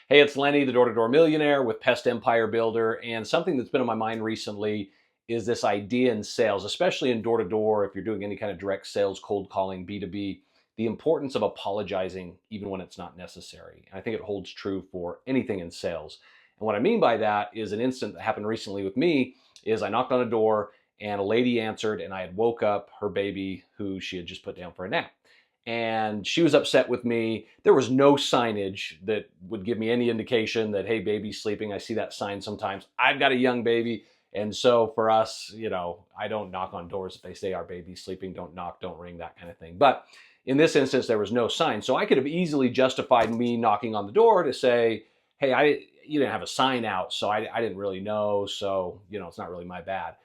Hey, it's Lenny, the door-to-door millionaire with Pest Empire Builder. And something that's been on my mind recently is this idea in sales, especially in door-to-door, if you're doing any kind of direct sales, cold calling, B2B, the importance of apologizing even when it's not necessary. And I think it holds true for anything in sales. And what I mean by that is an incident that happened recently with me is I knocked on a door and a lady answered, and I had woke up her baby who she had just put down for a nap, and she was upset with me. There was no signage that would give me any indication that, hey, baby's sleeping. I see that sign sometimes. I've got a young baby. And so for us, I don't knock on doors if they say our baby's sleeping. Don't knock, don't ring, that kind of thing. But in this instance, there was no sign. So I could have easily justified me knocking on the door to say, hey, you didn't have a sign out, so I didn't really know. So, it's not really my bad.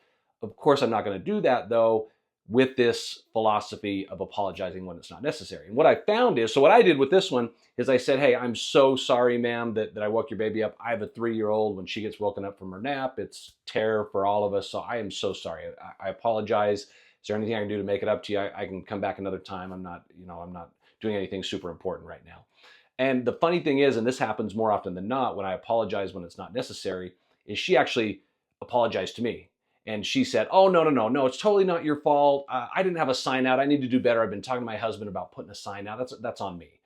Of course, I'm not going to do that, though, with this philosophy of apologizing when it's not necessary. And what I found is, so what I did with this one is I said, hey, I'm so sorry, ma'am, that I woke your baby up. I have a 3-year-old. When she gets woken up from her nap, it's terror for all of us. So I am so sorry. I apologize. Is there anything I can do to make it up to you? I can come back another time. I'm not doing anything super important right now. And the funny thing is, and this happens more often than not, when I apologize when it's not necessary, is she actually apologized to me. And she said, oh, no, it's totally not your fault. I didn't have a sign out. I need to do better. I've been talking to my husband about putting a sign out. That's on me.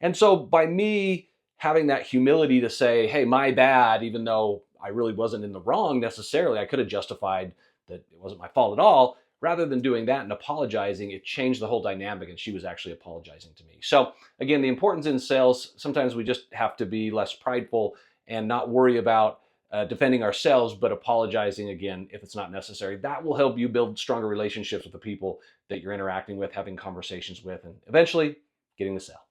And so by me having that humility to say, hey, my bad, even though I really wasn't in the wrong necessarily, I could have justified that it wasn't my fault at all. Rather than doing that and apologizing, it changed the whole dynamic, and she was actually apologizing to me. So again, the importance in sales, sometimes we just have to be less prideful and not worry about defending ourselves, but apologizing again if it's not necessary. That will help you build stronger relationships with the people that you're interacting with, having conversations with, and eventually getting the sale.